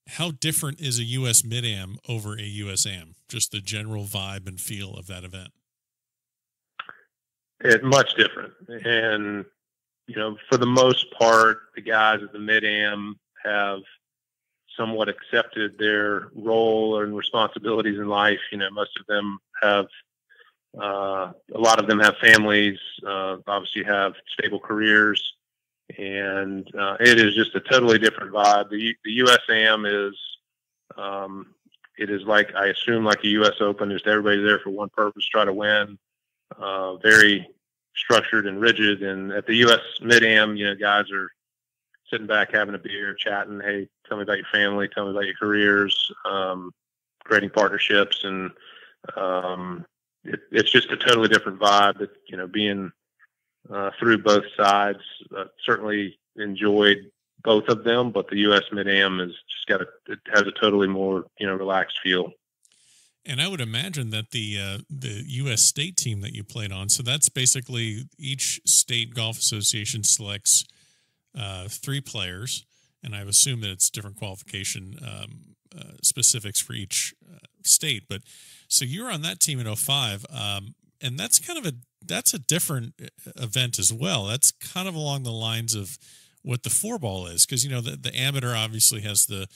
How different is a US Mid-Am over a USAM? Just the general vibe and feel of that event. It's much different, and for the most part, the guys at the Mid-Am have somewhat accepted their role and responsibilities in life. Most of them have, a lot of them have families, obviously have stable careers, and it is just a totally different vibe. The USAM is, it is like, I assume, like a US Open, just everybody's there for one purpose, try to win, very structured and rigid. And at the US Mid-Am, guys are sitting back, having a beer, chatting. Hey, tell me about your family. Tell me about your careers, creating partnerships. And it's just a totally different vibe that, being through both sides, certainly enjoyed both of them, but the US Mid-Am it has a totally more, relaxed feel. And I would imagine that the U.S. state team that you played on, so that's basically each state golf association selects 3 players, and I assume that it's different qualification specifics for each state. But so you're on that team in 05, and that's that's a different event as well. That's kind of along the lines of what the 4-ball is, because the amateur obviously has the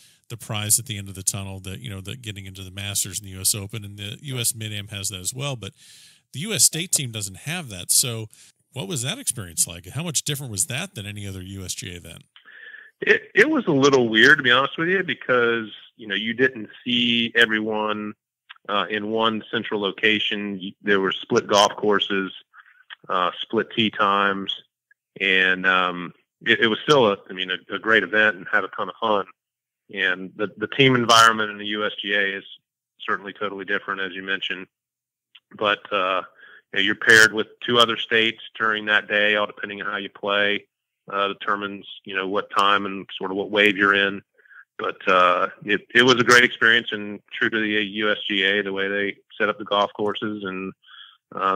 prize at the end of the tunnel, that getting into the Masters and the U.S. Open, and the U.S. Mid-Am has that as well. But the U.S. state team doesn't have that. So what was that experience like? How much different was that than any other USGA event? It was a little weird, to be honest with you, because, you didn't see everyone in one central location. There were split golf courses, split tee times, and it was still a great event and had a ton of fun. And the team environment in the USGA is certainly totally different, as you mentioned. But you're paired with 2 other states during that day, all depending on how you play, determines what time and sort of what wave you're in. But it was a great experience, and true to the USGA, the way they set up the golf courses, and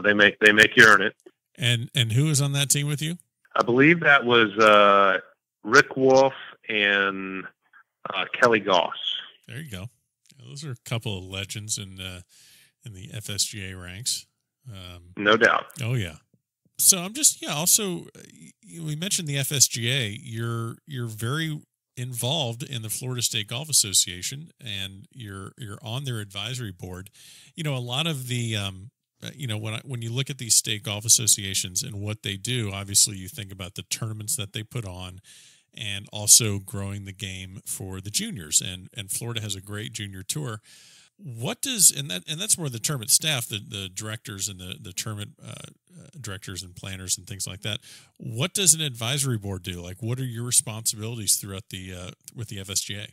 They make you earn it. And who was on that team with you? I believe that was Rick Wolf and Kelly Goss. There you go. Those are a couple of legends in the FSGA ranks. No doubt. Oh yeah. So I'm just also we mentioned the FSGA. You're very involved in the Florida State Golf Association, and you're on their advisory board. A lot of the when you look at these state golf associations and what they do, obviously you think about the tournaments that they put on, and also growing the game for the juniors. And Florida has a great junior tour. What does and that's more the tournament staff, the directors and the tournament directors and planners and things like that. What does an advisory board do? Like, what are your responsibilities throughout the with the FSGA?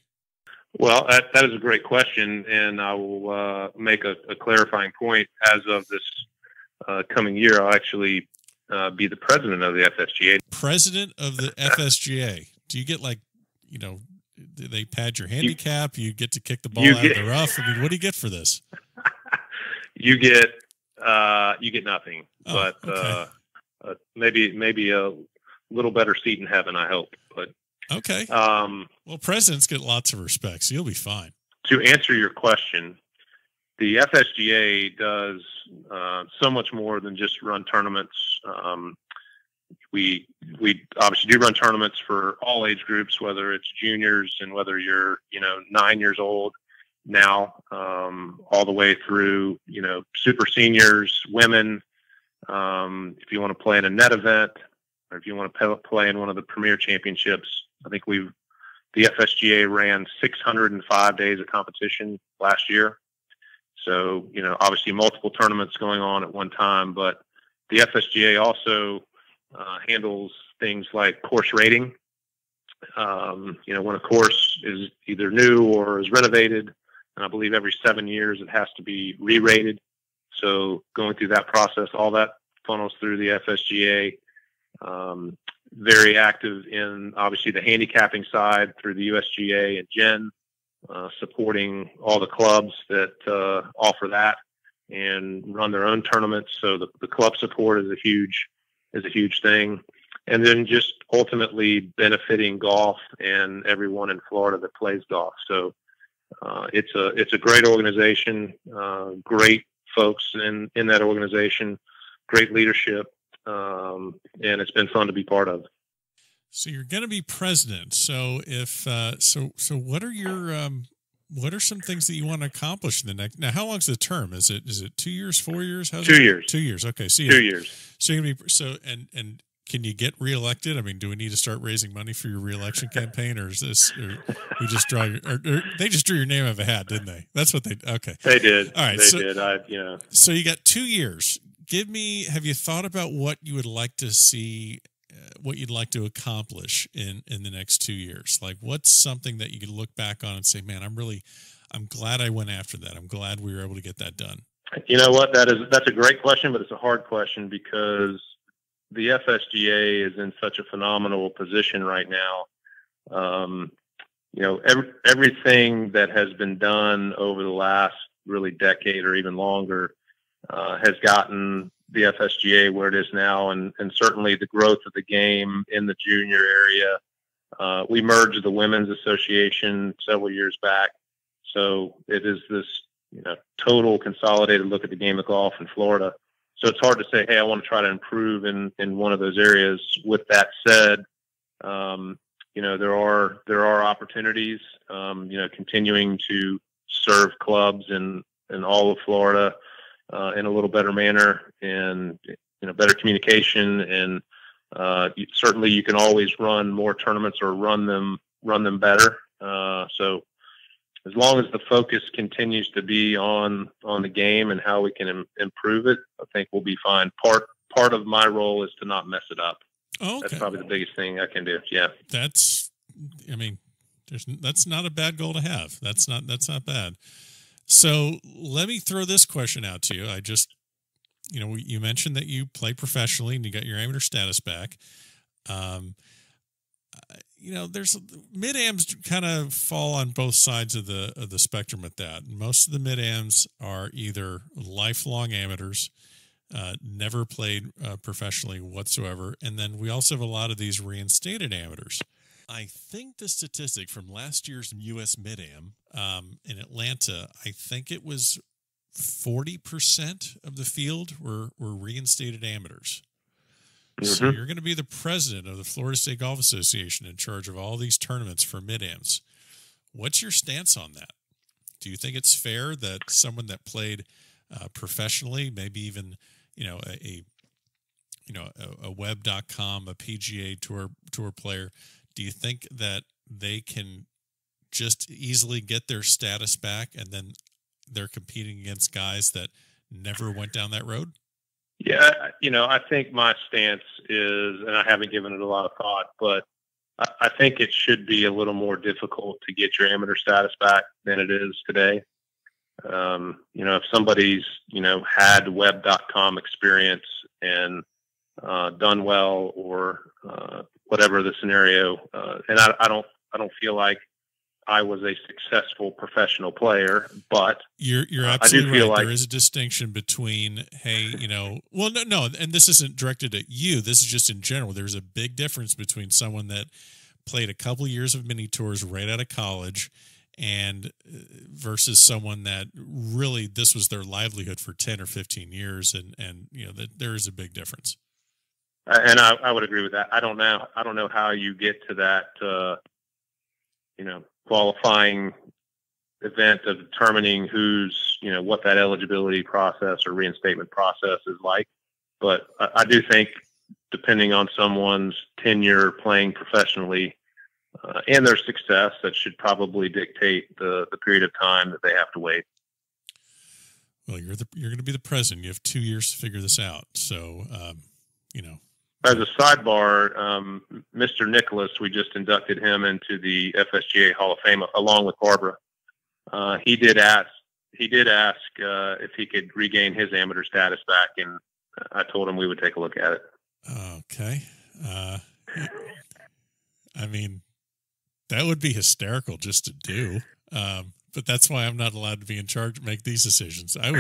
Well, that is a great question, and I will make a clarifying point. As of this coming year, I'll actually be the president of the FSGA. President of the FSGA. Do you get do they pad your handicap? You get to kick the ball out of the rough? I mean, what do you get for this? You get nothing, but okay. Maybe a little better seat in heaven, I hope. But okay. Well, presidents get lots of respect, so you'll be fine. To answer your question, the FSGA does so much more than just run tournaments. We obviously do run tournaments for all age groups, whether it's juniors and whether you're 9 years old now, all the way through super seniors, women. If you want to play in a net event, or if you want to play in one of the premier championships, I think the FSGA ran 605 days of competition last year. So obviously multiple tournaments going on at one time, but the FSGA also handles things like course rating. When a course is either new or is renovated, and I believe every 7 years it has to be re-rated. So going through that process, all that funnels through the FSGA. Very active in obviously the handicapping side through the USGA and GEN, supporting all the clubs that offer that and run their own tournaments. So the club support is a huge thing. And then just ultimately benefiting golf and everyone in Florida that plays golf. So it's a great organization, great folks in that organization, great leadership, and it's been fun to be part of. So you're going to be president. So so what are some things that you want to accomplish in the next? Now, how long's the term? Is it 2 years, 4 years? How's 2 years. 2 years. Okay, so 2 years. So you're gonna be and can you get reelected? I mean, do we need to start raising money for your reelection campaign, or is this? Or we just draw or they just drew your name out of a hat, didn't they? That's what they. Okay, they did. All right, they did. So you got 2 years. Have you thought about what you would like to see? What you'd like to accomplish in the next 2 years? Like, what's something that you could look back on and say, man, I'm glad I went after that. I'm glad we were able to get that done. You know what? That's a great question, but it's a hard question because the FSGA is in such a phenomenal position right now. Everything that has been done over the last really decade or even longer has gotten the FSGA where it is now, and certainly the growth of the game in the junior area. We merged the Women's Association several years back, so it is this total consolidated look at the game of golf in Florida. So it's hard to say, hey, I want to try to improve in one of those areas. With that said, there are opportunities. Continuing to serve clubs in all of Florida in a little better manner, and better communication, and certainly you can always run more tournaments or run them better. So as long as the focus continues to be on the game and how we can improve it, I think we'll be fine. Part of my role is to not mess it up. Okay. That's probably the biggest thing I can do. Yeah. That's not a bad goal to have. That's not bad. So let me throw this question out to you. I just, you mentioned that you play professionally and you got your amateur status back. There's mid-ams kind of fall on both sides of the spectrum with that. Most of the mid-ams are either lifelong amateurs never played professionally whatsoever. And then we also have a lot of these reinstated amateurs. I think the statistic from last year's U.S. Mid-Am in Atlanta, I think it was 40% of the field were reinstated amateurs. Mm-hmm. So you're going to be the president of the Florida State Golf Association in charge of all these tournaments for Mid-Ams. What's your stance on that? Do you think it's fair that someone that played professionally, maybe even a web.com, a PGA tour player, do you think that they can just easily get their status back and then they're competing against guys that never went down that road? Yeah, I think my stance is, and I haven't given it a lot of thought, but I think it should be a little more difficult to get your amateur status back than it is today. If somebody's, had web.com experience and done well, or whatever the scenario, and I don't feel like I was a successful professional player, but you're absolutely right. There is a distinction between, no, and this isn't directed at you. This is just in general. There's a big difference between someone that played a couple years of mini tours right out of college and versus someone that really this was their livelihood for 10 or 15 years. And there is a big difference. And I would agree with that. I don't know how you get to that, qualifying event of determining who's, what that eligibility process or reinstatement process is like. But I do think, depending on someone's tenure playing professionally and their success, that should probably dictate the period of time that they have to wait. Well, you're going to be the president. You have 2 years to figure this out. So, As a sidebar, Mr. Nicholas, we just inducted him into the FSGA Hall of Fame along with Barbara. He did ask if he could regain his amateur status back, and I told him we would take a look at it. Okay. I mean, that would be hysterical just to do. But that's why I'm not allowed to be in charge, make these decisions. I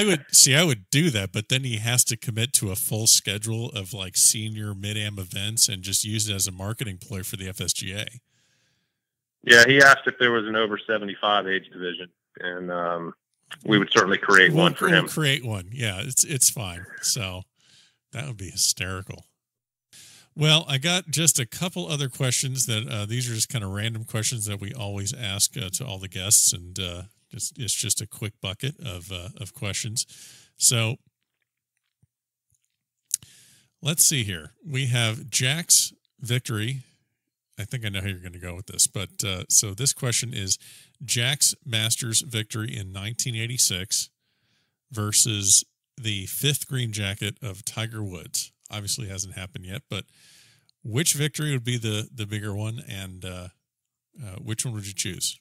would do that, but then he has to commit to a full schedule of like senior mid-am events and just use it as a marketing ploy for the FSGA. Yeah, he asked if there was an over 75 age division, and we would certainly create one for him. Create one, yeah, it's fine. So that would be hysterical. Well, I got just a couple other questions that these are just kind of random questions that we always ask to all the guests, and it's just a quick bucket of questions. So let's see here. We have Jack's victory. I think I know how you're going to go with this, but so this question is Jack's Masters victory in 1986 versus the 5th green jacket of Tiger Woods. Obviously hasn't happened yet, but which victory would be the bigger one, and which one would you choose?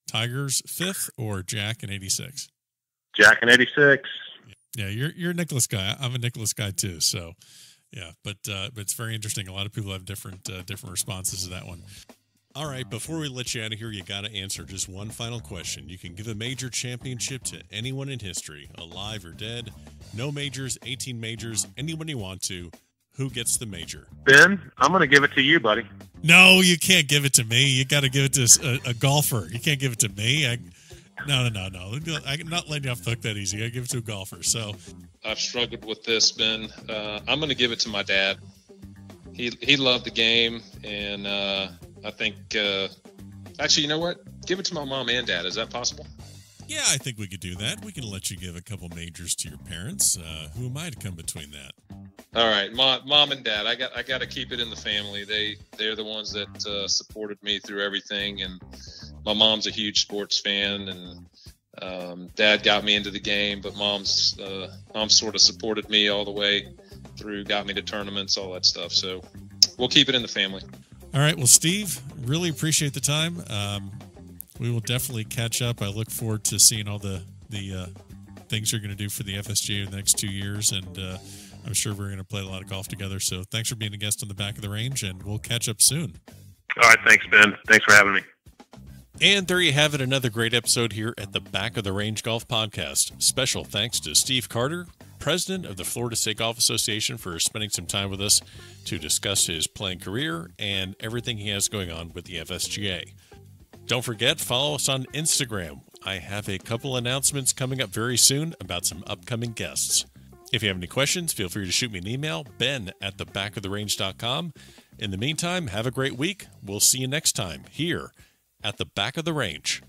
Tiger's 5th or Jack in 86? Jack in 86. Yeah, you're a Nicklaus guy. I'm a Nicklaus guy too. So, yeah, but it's very interesting. A lot of people have different responses to that one. All right, before we let you out of here, you got to answer just one final question. You can give a major championship to anyone in history, alive or dead. No majors, 18 majors, anyone you want to. Who gets the major? Ben, I'm going to give it to you, buddy. No, you can't give it to me. You got to give it to a golfer. You can't give it to me. No. I'm not letting you off the hook that easy. I give it to a golfer. So I've struggled with this, Ben. I'm going to give it to my dad. He loved the game, and I think, actually, you know what? Give it to my mom and dad. Is that possible? Yeah, I think we could do that. We can let you give a couple majors to your parents. Who am I to come between that? All right, mom and dad. I got to keep it in the family. They're the ones that supported me through everything, and my mom's a huge sports fan, and dad got me into the game, but mom sort of supported me all the way through, got me to tournaments, all that stuff. So we'll keep it in the family. All right. Well, Steve, really appreciate the time. We will definitely catch up. I look forward to seeing all the things you're going to do for the FSGA in the next 2 years, and I'm sure we're going to play a lot of golf together. So thanks for being a guest on the Back of the Range, and we'll catch up soon. All right. Thanks, Ben. Thanks for having me. And there you have it, another great episode here at the Back of the Range Golf Podcast. Special thanks to Steve Carter, president of the Florida State Golf Association, for spending some time with us to discuss his playing career and everything he has going on with the FSGA. Don't forget, follow us on Instagram. I have a couple announcements coming up very soon about some upcoming guests. If you have any questions, feel free to shoot me an email, ben@thebackoftherange.com. In the meantime, have a great week. We'll see you next time here at the Back of the Range.